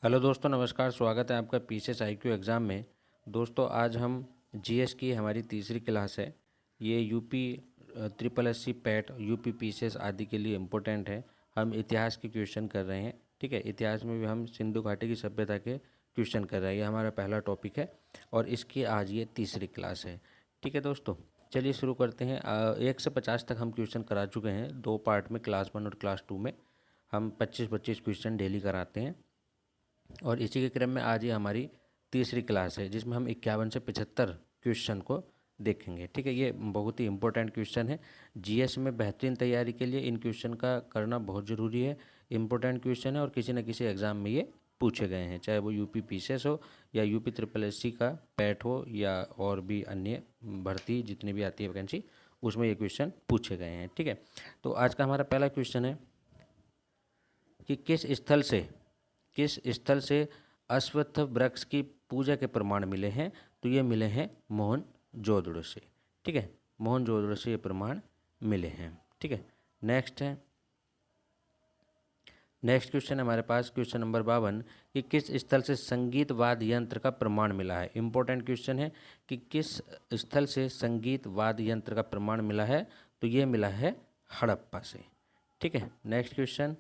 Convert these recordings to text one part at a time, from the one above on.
Hello दोस्तों, नमस्कार। स्वागत है आपका पीसीएस आईक्यू एग्ज़ाम में। दोस्तों, आज हम जीएस की हमारी तीसरी क्लास है। ये UP triple SC PAT, UP PCS आदि के लिए इम्पोर्टेंट है। हम इतिहास के क्वेश्चन कर रहे हैं। ठीक है, इतिहास में भी हम सिंधु घाटी की सभ्यता के क्वेश्चन कर रहे हैं। ये हमारा पहला टॉपिक है और इसकी आज ये तीसरी क्लास है। ठीक है दोस्तों, चलिए शुरू करते हैं। 1 से 50 तक हम क्वेश्चन करा चुके हैं, 2 पार्ट में, क्लास 1 और क्लास 2 में। हम 25-25 क्वेश्चन डेली कराते हैं और इसी के क्रम में आज ये हमारी तीसरी क्लास है, जिसमें हम 51 से 75 क्वेश्चन को देखेंगे। ठीक है, ये बहुत ही इंपॉर्टेंट क्वेश्चन है। जीएस में बेहतरीन तैयारी के लिए इन क्वेश्चन का करना बहुत ज़रूरी है। इंपॉर्टेंट क्वेश्चन है और किसी न किसी एग्ज़ाम में ये पूछे गए हैं, चाहे वो यूपी पीसीएस हो या यूपी ट्रिपल एससी का पैट हो या और भी अन्य भर्ती जितनी भी आती है वैकेंसी, उसमें ये क्वेश्चन पूछे गए हैं। ठीक है, तो आज का हमारा पहला क्वेश्चन है कि किस स्थल से अश्वत्थ वृक्ष की पूजा के प्रमाण मिले हैं। तो ये मिले हैं मोहनजोदड़ो से। ठीक है, मोहनजोदड़ो से ये प्रमाण मिले हैं। ठीक है, नेक्स्ट क्वेश्चन है हमारे पास, क्वेश्चन नंबर 52 कि किस स्थल से संगीत वाद्य यंत्र का प्रमाण मिला है। इंपॉर्टेंट क्वेश्चन है कि किस स्थल से संगीत वाद्य यंत्र का प्रमाण मिला है। तो ये मिला है हड़प्पा से। ठीक है, नेक्स्ट क्वेश्चन,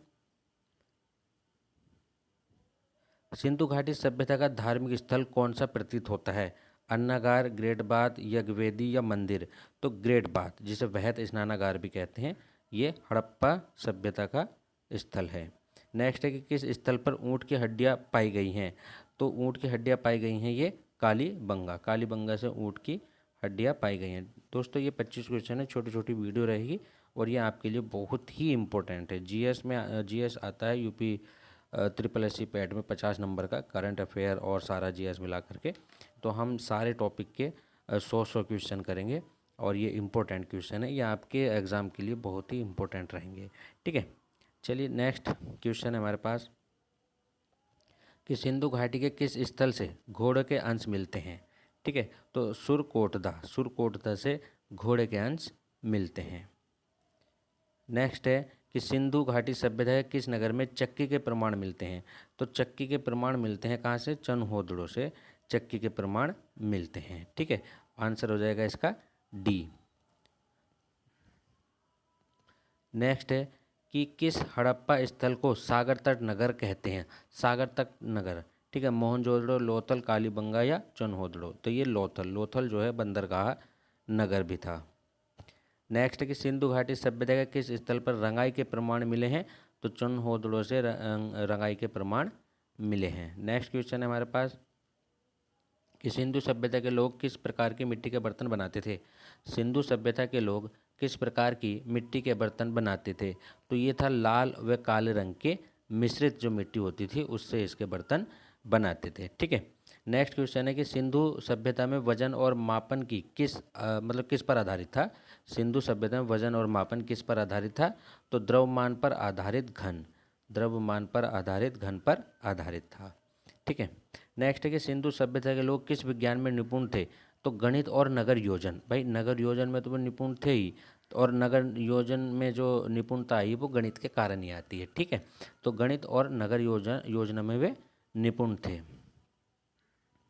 सिंधु घाटी सभ्यता का धार्मिक स्थल कौन सा प्रतीत होता है। अन्नागार, ग्रेट बाथ, यज्ञवेदी या मंदिर। तो ग्रेट बाथ, जिसे वैध स्नानागार भी कहते हैं, ये हड़प्पा सभ्यता का स्थल है। नेक्स्ट है कि किस स्थल पर ऊँट की हड्डियाँ पाई गई हैं। तो ऊँट की हड्डियाँ पाई गई हैं ये कालीबंगा से ऊँट की हड्डियाँ पाई गई हैं। दोस्तों, ये 25 क्वेश्चन है, छोटी छोटी वीडियो रहेगी और ये आपके लिए बहुत ही इम्पोर्टेंट है। जीएस आता है यूपी ट्रिपल एससी पैट में 50 नंबर का, करंट अफेयर और सारा जीएस मिला करके। तो हम सारे टॉपिक के 100 क्वेश्चन करेंगे और ये इम्पोर्टेंट क्वेश्चन है, ये आपके एग्ज़ाम के लिए बहुत ही इम्पोर्टेंट रहेंगे। ठीक है, चलिए नेक्स्ट क्वेश्चन है हमारे पास कि सिंधु घाटी के किस स्थल से घोड़े के अंश मिलते हैं। ठीक है, तो सुरकोटदा से घोड़े के अंश मिलते हैं। नेक्स्ट है कि सिंधु घाटी सभ्यता के किस नगर में चक्की के प्रमाण मिलते हैं। तो चक्की के प्रमाण मिलते हैं कहाँ से, चनहोदड़ो से चक्की के प्रमाण मिलते हैं। ठीक है, आंसर हो जाएगा इसका डी। नेक्स्ट है कि किस हड़प्पा स्थल को सागर तट नगर कहते हैं। सागर तट नगर, ठीक है, मोहनजोदड़ो, लोथल, कालीबंगा या चनहोदड़ो। तो ये लोथल जो है बंदरगाह नगर भी था। नेक्स्ट है कि सिंधु घाटी सभ्यता के किस स्थल पर रंगाई के प्रमाण मिले हैं। तो चनहोदड़ो से रंगाई के प्रमाण मिले हैं। नेक्स्ट क्वेश्चन है हमारे पास कि सिंधु सभ्यता के लोग किस प्रकार के मिट्टी के बर्तन बनाते थे। सिंधु सभ्यता के लोग किस प्रकार की मिट्टी के बर्तन बनाते थे। तो ये था लाल व काले रंग के मिश्रित जो मिट्टी होती थी उससे इसके बर्तन बनाते थे। ठीक है, नेक्स्ट क्वेश्चन है कि सिंधु सभ्यता में वजन और मापन की किस पर आधारित था। सिंधु सभ्यता में वजन और मापन किस पर आधारित था। तो द्रव्यमान पर आधारित घन पर आधारित था। ठीक है, नेक्स्ट है कि सिंधु सभ्यता के लोग किस विज्ञान में निपुण थे। तो गणित और नगर योजन। भाई नगर योजन में तो वो निपुण थे ही, और नगर योजन में जो निपुणता आई वो गणित के कारण ही आती है। ठीक है, तो गणित और नगर योजना में वे निपुण थे।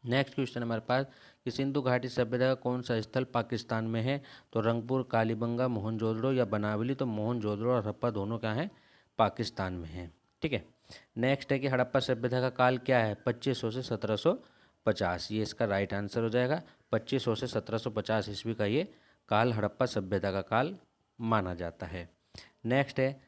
नेक्स्ट क्वेश्चन हमारे पास कि सिंधु घाटी सभ्यता का कौन सा स्थल पाकिस्तान में है। तो रंगपुर, कालीबंगा, मोहनजोदड़ो या बनावली। तो मोहनजोदड़ो और हड़प्पा दोनों क्या हैं, पाकिस्तान में हैं। ठीक है, नेक्स्ट है कि हड़प्पा सभ्यता का काल क्या है, 2500 से 1750। ये इसका राइट आंसर हो जाएगा। 2500 से 1750 ईस्वी का ये काल हड़प्पा सभ्यता का काल माना जाता है। नेक्स्ट है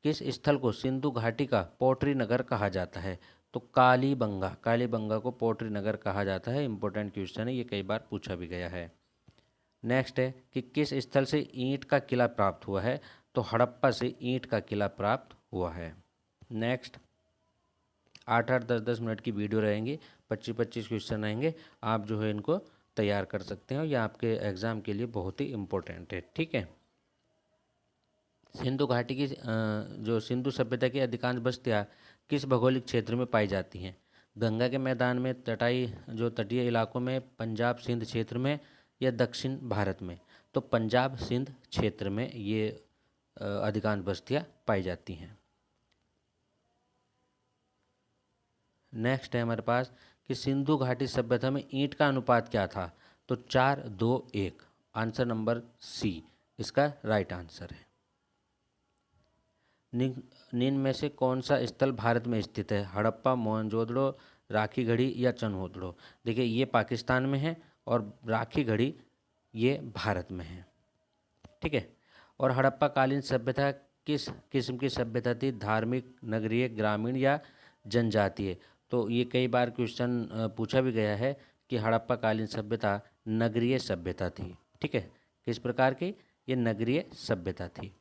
किस स्थल को सिंधु घाटी का पोट्री नगर कहा जाता है। तो कालीबंगा को पोट्री नगर कहा जाता है। इंपॉर्टेंट क्वेश्चन है, ये कई बार पूछा भी गया है। नेक्स्ट है कि किस स्थल से ईंट का किला प्राप्त हुआ है। तो हड़प्पा से ईंट का किला प्राप्त हुआ है। नेक्स्ट 8-8, 10-10 मिनट की वीडियो रहेंगी, 25-25 क्वेश्चन रहेंगे। आप जो है इनको तैयार कर सकते हैं, यह आपके एग्ज़ाम के लिए बहुत ही इम्पोर्टेंट है। ठीक है, सिंधु घाटी की जो सिंधु सभ्यता की अधिकांश बस्तियाँ किस भौगोलिक क्षेत्र में पाई जाती हैं। गंगा के मैदान में, तटीय इलाकों में, पंजाब सिंध क्षेत्र में या दक्षिण भारत में। तो पंजाब सिंध क्षेत्र में ये अधिकांश बस्तियाँ पाई जाती हैं। नेक्स्ट है हमारे पास कि सिंधु घाटी सभ्यता में ईंट का अनुपात क्या था? तो 4:2:1। आंसर नंबर सी इसका राइट आंसर है। निम्न में से कौन सा स्थल भारत में स्थित है? हड़प्पा, मोहनजोदड़ो, राखीगढ़ी या चनहोदड़ो? देखिए ये पाकिस्तान में है और राखीगढ़ी ये भारत में है। ठीक है। और हड़प्पा कालीन सभ्यता किस किस्म की सभ्यता थी? धार्मिक, नगरीय, ग्रामीण या जनजातीय? तो ये कई बार क्वेश्चन पूछा भी गया है कि हड़प्पा कालीन सभ्यता नगरीय सभ्यता थी। ठीक है। किस प्रकार की? ये नगरीय सभ्यता थी।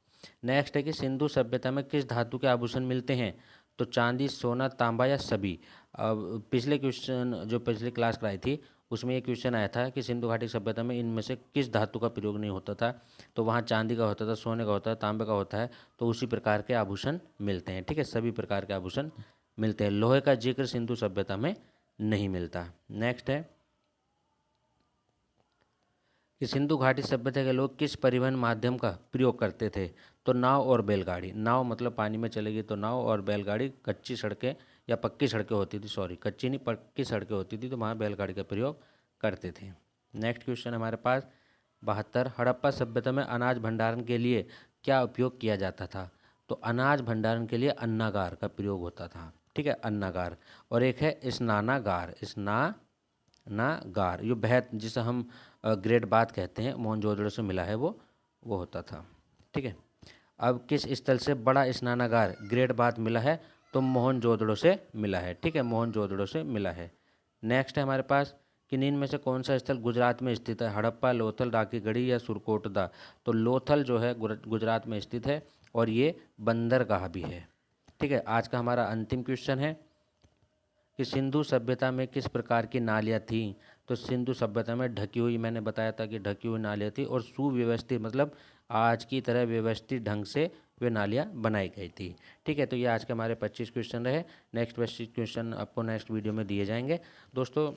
नेक्स्ट है कि सिंधु सभ्यता में किस धातु के आभूषण मिलते हैं? तो चांदी, सोना, तांबा या सभी? अब पिछले क्वेश्चन जो पिछली क्लास कराई थी उसमें ये क्वेश्चन आया था कि सिंधु घाटी सभ्यता में इनमें से किस धातु का प्रयोग नहीं होता था? तो वहाँ चांदी का होता था, सोने का होता है, तांबे का होता है। तो उसी प्रकार के आभूषण मिलते हैं। ठीक है, सभी प्रकार के आभूषण मिलते हैं। लोहे का जिक्र सिंधु सभ्यता में नहीं मिलता। नेक्स्ट है कि सिंधु घाटी सभ्यता के लोग किस परिवहन माध्यम का प्रयोग करते थे? तो नाव और बैलगाड़ी। नाव मतलब पानी में चलेगी तो नाव, और बैलगाड़ी कच्ची सड़कें या पक्की सड़कें होती थी, सॉरी कच्ची नहीं पक्की सड़कें होती थी, तो वहाँ बैलगाड़ी का प्रयोग करते थे। नेक्स्ट क्वेश्चन हमारे पास 72, हड़प्पा सभ्यता में अनाज भंडारण के लिए क्या उपयोग किया जाता था? तो अनाज भंडारण के लिए अन्नागार का प्रयोग होता था। ठीक है, अन्नागार। और एक है स्नानागार। स्नानागार, ये बेहद जिसे हम ग्रेट बात कहते हैं, मोहनजोदड़ो से मिला है वो होता था। ठीक है। अब किस स्थल से बड़ा स्नानागार ग्रेट बात मिला है? तो मोहनजोदड़ो से मिला है। ठीक है, मोहनजोदड़ो से मिला है। नेक्स्ट है हमारे पास कि निम्न में से कौन सा स्थल गुजरात में स्थित है? हड़प्पा, लोथल, राखीगढ़ी या सुरकोटदा? तो लोथल जो है गुजरात में स्थित है और ये बंदरगाह भी है। ठीक है। आज का हमारा अंतिम क्वेश्चन है कि सिंधु सभ्यता में किस प्रकार की नालियाँ थीं? तो सिंधु सभ्यता में ढकी हुई, मैंने बताया था कि ढकी हुई नालियाँ थी, और सुव्यवस्थित मतलब आज की तरह व्यवस्थित ढंग से वे नालियाँ बनाई गई थी। ठीक है। तो ये आज के हमारे 25 क्वेश्चन रहे। नेक्स्ट 25 क्वेश्चन आपको नेक्स्ट वीडियो में दिए जाएंगे। दोस्तों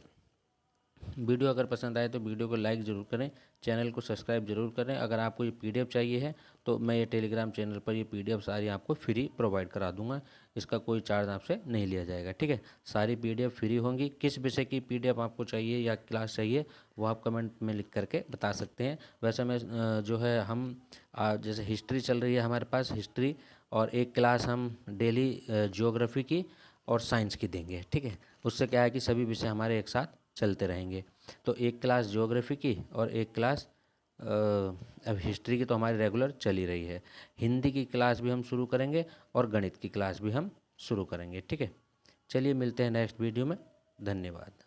वीडियो अगर पसंद आए तो वीडियो को लाइक ज़रूर करें, चैनल को सब्सक्राइब जरूर करें। अगर आपको ये पीडीएफ चाहिए है तो मैं ये टेलीग्राम चैनल पर ये पीडीएफ सारी आपको फ्री प्रोवाइड करा दूंगा। इसका कोई चार्ज आपसे नहीं लिया जाएगा। ठीक है, सारी पीडीएफ फ्री होंगी। किस विषय की पीडीएफ आपको चाहिए या क्लास चाहिए वो आप कमेंट में लिख करके बता सकते हैं। वैसे मैं जो है हम जैसे हिस्ट्री चल रही है हमारे पास, हिस्ट्री, और एक क्लास हम डेली ज्योग्राफी की और साइंस की देंगे। ठीक है, उससे क्या है कि सभी विषय हमारे एक साथ चलते रहेंगे। तो एक क्लास ज्योग्राफी की और एक क्लास अब हिस्ट्री की तो हमारी रेगुलर चल ही रही है। हिंदी की क्लास भी हम शुरू करेंगे और गणित की क्लास भी हम शुरू करेंगे। ठीक है, चलिए मिलते हैं नेक्स्ट वीडियो में। धन्यवाद।